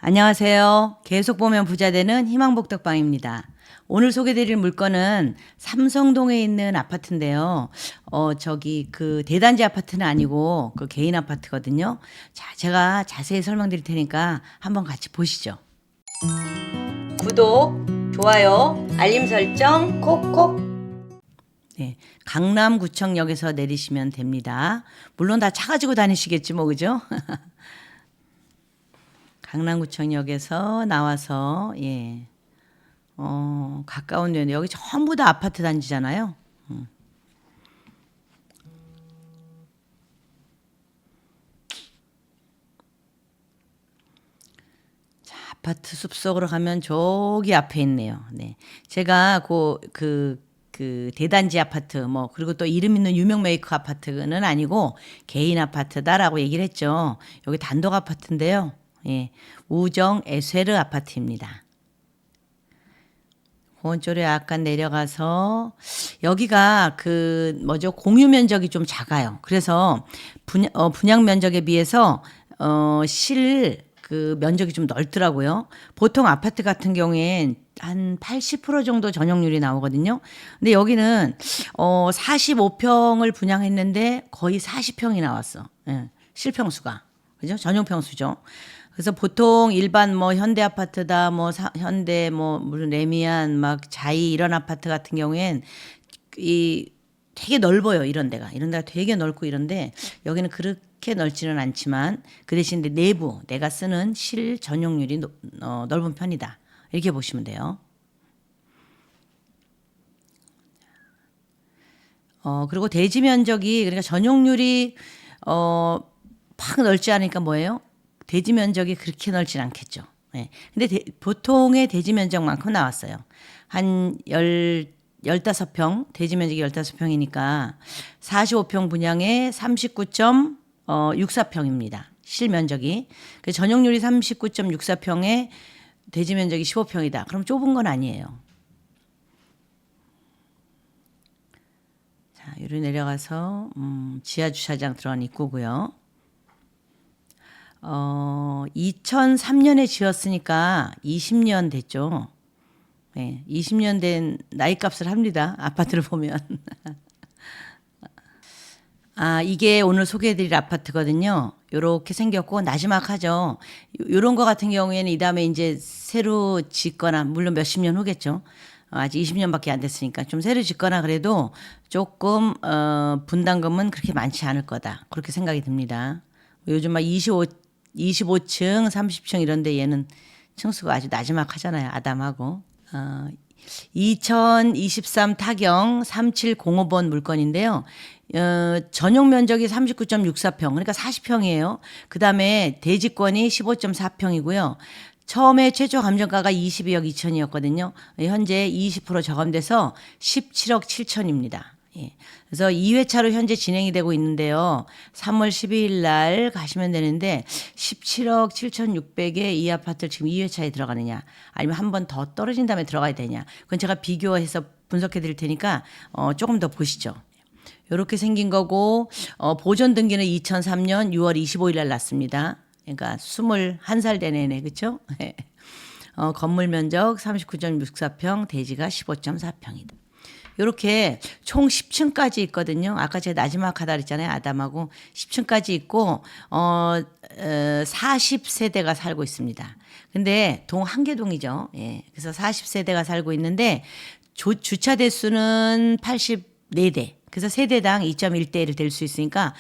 안녕하세요. 계속 보면 부자 되는 희망복덕방입니다. 오늘 소개드릴 물건은 삼성동에 있는 아파트인데요. 그 대단지 아파트는 아니고 그 개인 아파트거든요. 자, 제가 자세히 설명드릴 테니까 한번 같이 보시죠. 구독, 좋아요, 알림 설정 콕콕. 네, 강남구청역에서 내리시면 됩니다. 물론 다 차 가지고 다니시겠지 뭐, 그죠? 강남구청역에서 나와서 가까운 데는 여기 전부 다 아파트 단지잖아요. 자, 아파트 숲속으로 가면 저기 앞에 있네요. 네, 제가 그 대단지 아파트 뭐 그리고 또 이름 있는 유명 메이커 아파트는 아니고 개인 아파트다라고 얘기를 했죠. 여기 단독 아파트인데요. 예, 우정 에스웨르 아파트입니다. 오른쪽으로 약간 내려가서 여기가 공유 면적이 좀 작아요. 그래서 분양 면적에 비해서 실 그 면적이 좀 넓더라고요. 보통 아파트 같은 경우엔 한 80% 정도 전용률이 나오거든요. 근데 여기는 45평을 분양했는데 거의 40평이 나왔어. 예, 실평수가. 그죠? 전용평수죠. 그래서 보통 일반 뭐 현대 아파트다 현대 무슨 레미안 막 자이 이런 아파트 같은 경우엔 이 되게 넓어요. 이런 데가 되게 넓고 이런데 여기는 그렇게 넓지는 않지만 그 대신 내부 내가 쓰는 실 전용률이 넓은 편이다. 이렇게 보시면 돼요. 그리고 대지 면적이 그러니까 전용률이 팍 넓지 않으니까 뭐예요? 대지 면적이 그렇게 넓진 않겠죠. 네. 근데 보통의 대지 면적만큼 나왔어요. 한 15평, 대지 면적이 15평이니까 45평 분양에 39.64평입니다. 실면적이. 전용률이 39.64평에 대지 면적이 15평이다. 그럼 좁은 건 아니에요. 자, 여기 내려가서 지하 주차장 들어간 입구고요. 2003년에 지었으니까 20년 됐죠. 네, 20년 된 나이값을 합니다. 아파트를 보면. 아, 이게 오늘 소개해드릴 아파트거든요. 요렇게 생겼고 나지막하죠. 요런 거 같은 경우에는 이 다음에 이제 새로 짓거나 물론 몇십 년 후겠죠. 아직 20년밖에 안 됐으니까 좀 새로 짓거나 그래도 조금 분담금은 그렇게 많지 않을 거다. 그렇게 생각이 듭니다. 요즘 막 25층, 30층 이런데 얘는 층수가 아주 나지막하잖아요. 아담하고. 2023 타경 3705번 물건인데요. 전용 면적이 39.64평, 그러니까 40평이에요. 그 다음에 대지권이 15.4평이고요. 처음에 최초 감정가가 22억 2천이었거든요. 현재 20% 저감돼서 17억 7천입니다. 예. 그래서 2회차로 현재 진행이 되고 있는데요. 3월 12일 날 가시면 되는데 17억 7,600에 이 아파트를 지금 2회차에 들어가느냐 아니면 한 번 더 떨어진 다음에 들어가야 되냐 그건 제가 비교해서 분석해 드릴 테니까 조금 더 보시죠. 이렇게 생긴 거고 보존 등기는 2003년 6월 25일 날 났습니다. 그러니까 21살 된 애네. 그렇죠? 건물 면적 39.64평, 대지가 15.4평이다. 이렇게 총 10층까지 있거든요. 아까 제가 나지막하다 그랬잖아요. 아담하고 10층까지 있고 40세대가 살고 있습니다. 근데 동 한 개 동이죠. 예. 그래서 40세대가 살고 있는데 주차 대수는 84대. 그래서 세대당 2.1대를 댈 수 있으니까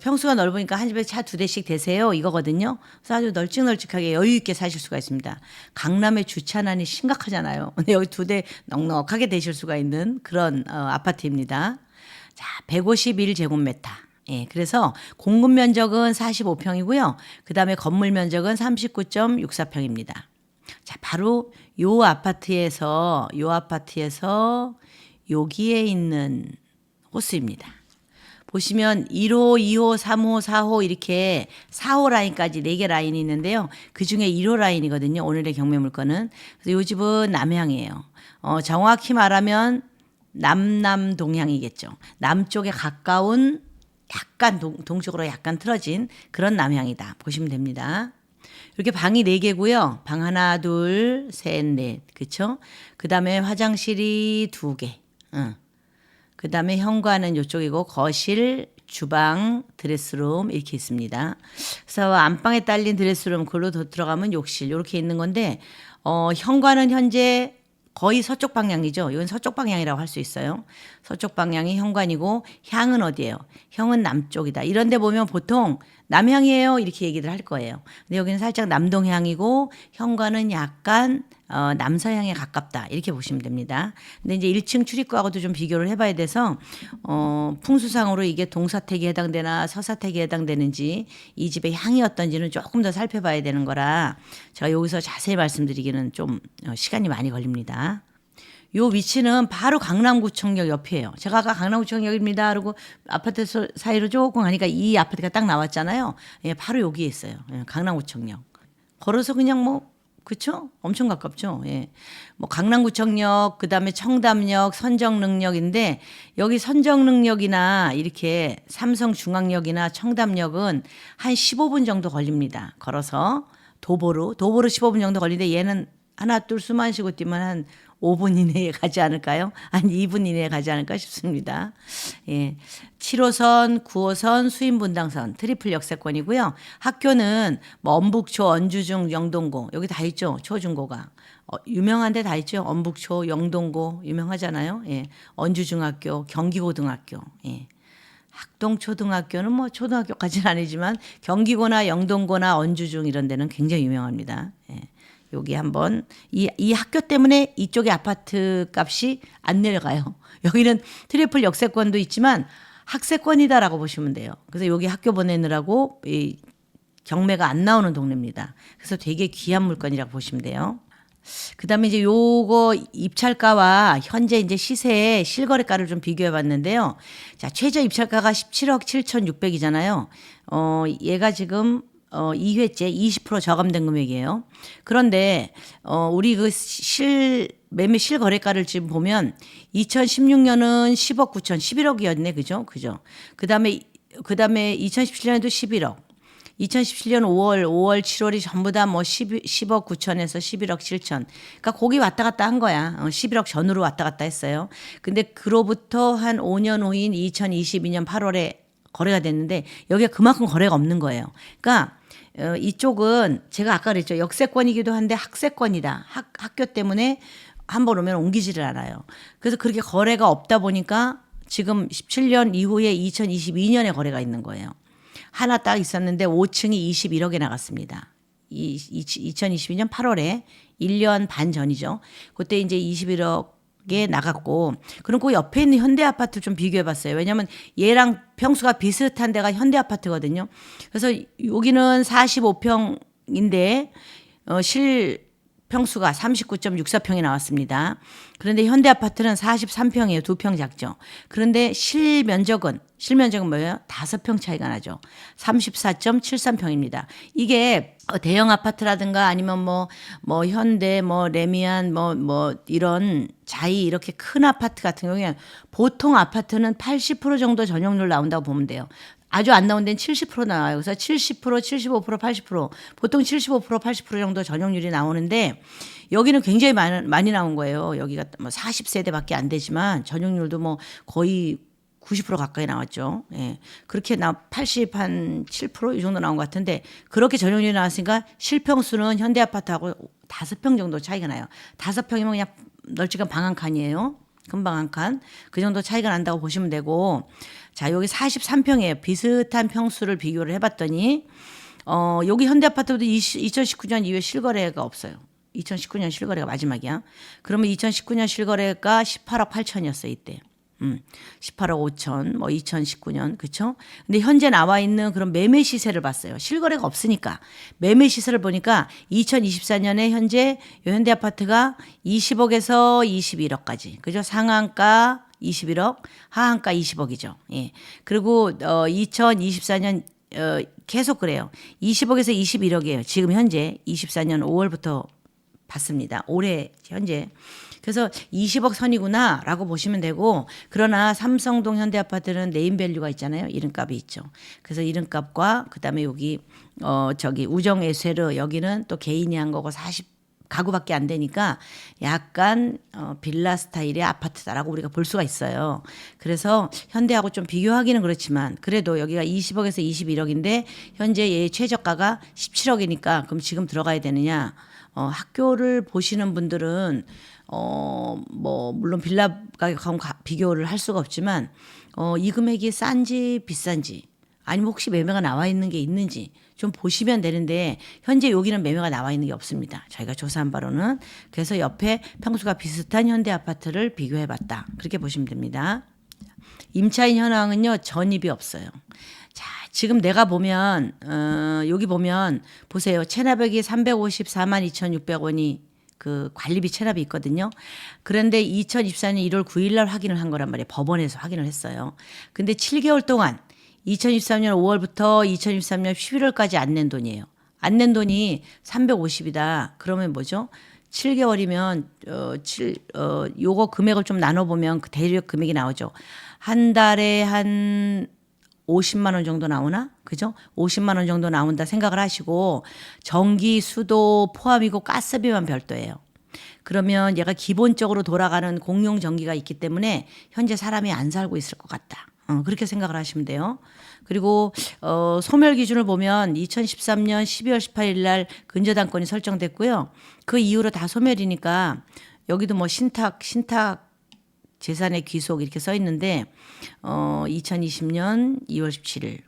평수가 넓으니까 한 집에 차 2대씩 대세요 이거거든요. 그래서 아주 널찍널찍하게 여유 있게 사실 수가 있습니다. 강남의 주차난이 심각하잖아요. 근데 여기 2대 넉넉하게 대실 수가 있는 그런 아파트입니다. 자, 151제곱미터. 예, 그래서 공급 면적은 45평이고요. 그 다음에 건물 면적은 39.64평입니다. 자, 바로 요 아파트에서 여기에 있는 호수입니다. 보시면 1호, 2호, 3호, 4호 이렇게 4호 라인까지 4개 라인이 있는데요. 그중에 1호 라인이거든요. 오늘의 경매 물건은. 그래서 이 집은 남향이에요. 정확히 말하면 남남동향이겠죠. 남쪽에 가까운 약간 동쪽으로 약간 틀어진 그런 남향이다. 보시면 됩니다. 이렇게 방이 4개고요. 방 하나, 둘, 셋, 넷. 그쵸? 그 다음에 화장실이 2개. 그 다음에 현관은 이쪽이고 거실, 주방, 드레스룸 이렇게 있습니다. 그래서 안방에 딸린 드레스룸 그걸로 더 들어가면 욕실 이렇게 있는 건데 현관은 현재 거의 서쪽 방향이죠. 이건 서쪽 방향이라고 할 수 있어요. 서쪽 방향이 현관이고 향은 어디예요? 형은 남쪽이다. 이런 데 보면 보통 남향이에요 이렇게 얘기를 할 거예요. 근데 여기는 살짝 남동향이고 현관은 약간 남서향에 가깝다 이렇게 보시면 됩니다. 근데 이제 1층 출입구하고도 좀 비교를 해봐야 돼서 풍수상으로 이게 동사택에 해당되나 서사택에 해당되는지 이 집의 향이 어떤지는 조금 더 살펴봐야 되는 거라 제가 여기서 자세히 말씀드리기는 좀 시간이 많이 걸립니다. 요 위치는 바로 강남구청역 옆이에요. 제가 아까 강남구청역입니다. 그리고 아파트 사이로 조금 가니까 이 아파트가 딱 나왔잖아요. 예, 바로 여기에 있어요. 예, 강남구청역. 걸어서 그냥 뭐 그쵸? 엄청 가깝죠. 예. 뭐 강남구청역, 그다음에 청담역, 선정능력인데 여기 선정능력이나 이렇게 삼성중앙역이나 청담역은 한 15분 정도 걸립니다. 걸어서 도보로 15분 정도 걸리는데 얘는 하나 둘 숨만 쉬고 뛰면 한 5분 이내에 가지 않을까요? 한 2분 이내에 가지 않을까 싶습니다. 예. 7호선, 9호선, 수인분당선 트리플 역세권이고요. 학교는 뭐 엄북초, 언주중, 영동고 여기 다 있죠. 초중고가. 유명한 데 다 있죠. 엄북초, 영동고 유명하잖아요. 예. 언주중학교, 경기고등학교. 예. 학동초등학교는 뭐 초등학교까지는 아니지만 경기고나 영동고나 언주중 이런 데는 굉장히 유명합니다. 예. 여기 한번 이 학교 때문에 이쪽의 아파트 값이 안 내려가요. 여기는 트리플 역세권도 있지만 학세권이다라고 보시면 돼요. 그래서 여기 학교 보내느라고 이 경매가 안 나오는 동네입니다. 그래서 되게 귀한 물건이라고 보시면 돼요. 그다음에 이제 요거 입찰가와 현재 이제 시세의 실거래가를 좀 비교해 봤는데요. 자, 최저 입찰가가 17억 7,600이잖아요. 얘가 지금 2회째 20% 저감된 금액이에요. 그런데 우리 그 매매 실거래가를 지금 보면 2016년은 10억 9천 11억이었네. 그죠? 그다음에 2017년에도 11억. 2017년 5월, 7월이 전부 다 뭐 10억 9천에서 11억 7천. 그러니까 거기 왔다 갔다 한 거야. 11억 전후로 왔다 갔다 했어요. 근데 그로부터 한 5년 후인 2022년 8월에 거래가 됐는데 여기가 그만큼 거래가 없는 거예요. 그러니까 이쪽은 제가 아까 그랬죠. 역세권이기도 한데 학세권이다. 학교 때문에 한 번 오면 옮기지를 않아요. 그래서 그렇게 거래가 없다 보니까 지금 17년 이후에 2022년에 거래가 있는 거예요. 하나 딱 있었는데 5층이 21억에 나갔습니다. 2022년 8월에 1년 반 전이죠. 그때 이제 21억에 나갔고, 그럼 그 옆에 있는 현대 아파트 좀 비교해 봤어요. 왜냐면 얘랑 평수가 비슷한 데가 현대 아파트거든요. 그래서 여기는 45평인데 실 평수가 39.64평이 나왔습니다. 그런데 현대 아파트는 43평이에요. 2평 작죠. 그런데 실면적은 뭐예요? 5평 차이가 나죠. 34.73평입니다. 이게 대형 아파트라든가 아니면 뭐 현대, 뭐 레미안, 뭐 이런 자이 이렇게 큰 아파트 같은 경우에 보통 아파트는 80% 정도 전용률 나온다고 보면 돼요. 아주 안 나온 데는 70% 나와요. 그래서 70%, 75%, 80% 보통 75%, 80% 정도 전용률이 나오는데 여기는 굉장히 많이 나온 거예요. 여기가 뭐 40세대밖에 안 되지만 전용률도 뭐 거의 90% 가까이 나왔죠. 예. 그렇게 80, 한 7%이 정도 나온 것 같은데 그렇게 전용률이 나왔으니까 실평수는 현대 아파트하고 5평 정도 차이가 나요. 5평이면 그냥 널찍한 방 한 칸이에요. 금방 한 칸. 그 정도 차이가 난다고 보시면 되고, 자, 여기 43평이에요. 비슷한 평수를 비교를 해봤더니, 여기 현대 아파트도 2019년 이후에 실거래가 없어요. 2019년 실거래가 마지막이야. 그러면 2019년 실거래가 18억 8천이었어요, 이때. 18억 5천, 뭐 2019년, 그쵸? 근데 현재 나와 있는 그런 매매 시세를 봤어요. 실거래가 없으니까. 매매 시세를 보니까 2024년에 현재 현대 아파트가 20억에서 21억까지. 그죠? 상한가 21억, 하한가 20억이죠. 예. 그리고 2024년 계속 그래요. 20억에서 21억이에요. 지금 현재 24년 5월부터 봤습니다. 올해 현재 그래서 20억 선이구나라고 보시면 되고, 그러나 삼성동 현대아파트는 네임밸류가 있잖아요. 이름값이 있죠. 그래서 이름값과 그다음에 여기 저기 우정 에쉐르 여기는 또 개인이 한 거고 40 가구밖에 안 되니까 약간 빌라 스타일의 아파트다라고 우리가 볼 수가 있어요. 그래서 현대하고 좀 비교하기는 그렇지만 그래도 여기가 20억에서 21억인데 현재 얘 최저가가 17억이니까 그럼 지금 들어가야 되느냐? 학교를 보시는 분들은 뭐 물론 빌라 가격하고 비교를 할 수가 없지만 이 금액이 싼지 비싼지 아니면 혹시 매매가 나와 있는 게 있는지 좀 보시면 되는데 현재 여기는 매매가 나와 있는 게 없습니다. 저희가 조사한 바로는. 그래서 옆에 평수가 비슷한 현대 아파트를 비교해 봤다. 그렇게 보시면 됩니다. 임차인 현황은요. 전입이 없어요. 자, 지금 내가 보면 여기 보면 보세요. 체납액이 354만 2,600원이 그 관리비 체납이 있거든요. 그런데 2024년 1월 9일 날 확인을 한 거란 말이에요. 법원에서 확인을 했어요. 근데 7개월 동안 2023년 5월부터 2023년 11월까지 안 낸 돈이에요. 안 낸 돈이 350이다. 그러면 뭐죠? 7개월이면 요거 금액을 좀 나눠 보면 그 대략 금액이 나오죠. 한 달에 한 50만 원 정도 나오나? 그죠? 50만 원 정도 나온다 생각을 하시고 전기, 수도 포함이고 가스비만 별도예요. 그러면 얘가 기본적으로 돌아가는 공용 전기가 있기 때문에 현재 사람이 안 살고 있을 것 같다. 그렇게 생각을 하시면 돼요. 그리고 소멸 기준을 보면 2013년 12월 18일 날 근저당권이 설정됐고요. 그 이후로 다 소멸이니까 여기도 뭐 신탁 재산의 귀속 이렇게 써 있는데 2020년 2월 17일.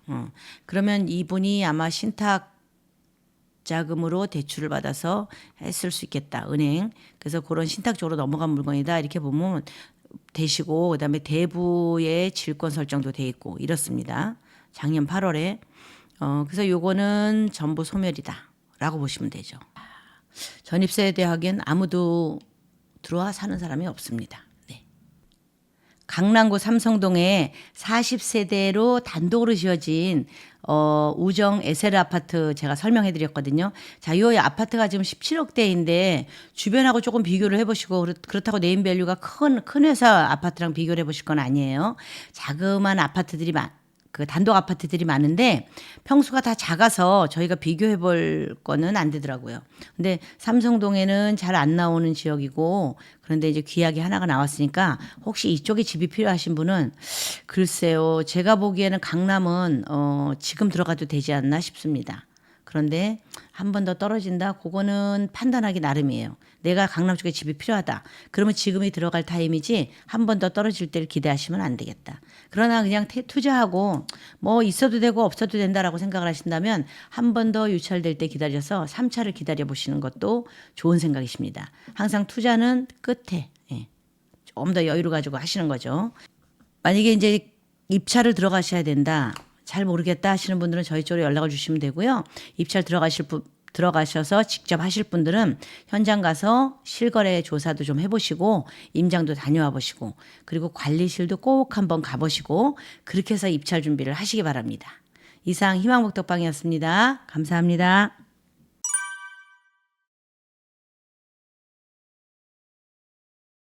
그러면 이분이 아마 신탁 자금으로 대출을 받아서 했을 수 있겠다. 은행. 그래서 그런 신탁 쪽으로 넘어간 물건이다. 이렇게 보면 되시고 그다음에 대부의 질권 설정도 돼 있고 이렇습니다. 작년 8월에 그래서 요거는 전부 소멸이다라고 보시면 되죠. 전입세에 하기엔 아무도 들어와 사는 사람이 없습니다. 네. 강남구 삼성동에 40세대로 단독으로 지어진 우정 에세르 아파트 제가 설명해 드렸거든요. 자, 이 아파트가 지금 17억대인데 주변하고 조금 비교를 해보시고 그렇다고 네임밸류가 큰 회사 아파트랑 비교를 해보실 건 아니에요. 자그마한 아파트들이 그 단독 아파트들이 많은데 평수가 다 작아서 저희가 비교해 볼 거는 안 되더라고요. 근데 삼성동에는 잘 안 나오는 지역이고 그런데 이제 귀하게 하나가 나왔으니까 혹시 이쪽에 집이 필요하신 분은 글쎄요. 제가 보기에는 강남은 지금 들어가도 되지 않나 싶습니다. 그런데 한 번 더 떨어진다? 그거는 판단하기 나름이에요. 내가 강남 쪽에 집이 필요하다. 그러면 지금이 들어갈 타임이지 한 번 더 떨어질 때를 기대하시면 안 되겠다. 그러나 그냥 투자하고 뭐 있어도 되고 없어도 된다라고 생각을 하신다면 한 번 더 유찰될 때 기다려서 3차를 기다려 보시는 것도 좋은 생각이십니다. 항상 투자는 끝에 좀 더 여유를 가지고 하시는 거죠. 만약에 이제 입찰을 들어가셔야 된다. 잘 모르겠다 하시는 분들은 저희 쪽으로 연락을 주시면 되고요. 입찰 들어가셔서 직접 하실 분들은 현장 가서 실거래 조사도 좀 해보시고 임장도 다녀와 보시고 그리고 관리실도 꼭 한번 가보시고 그렇게 해서 입찰 준비를 하시기 바랍니다. 이상 희망복덕방이었습니다. 감사합니다.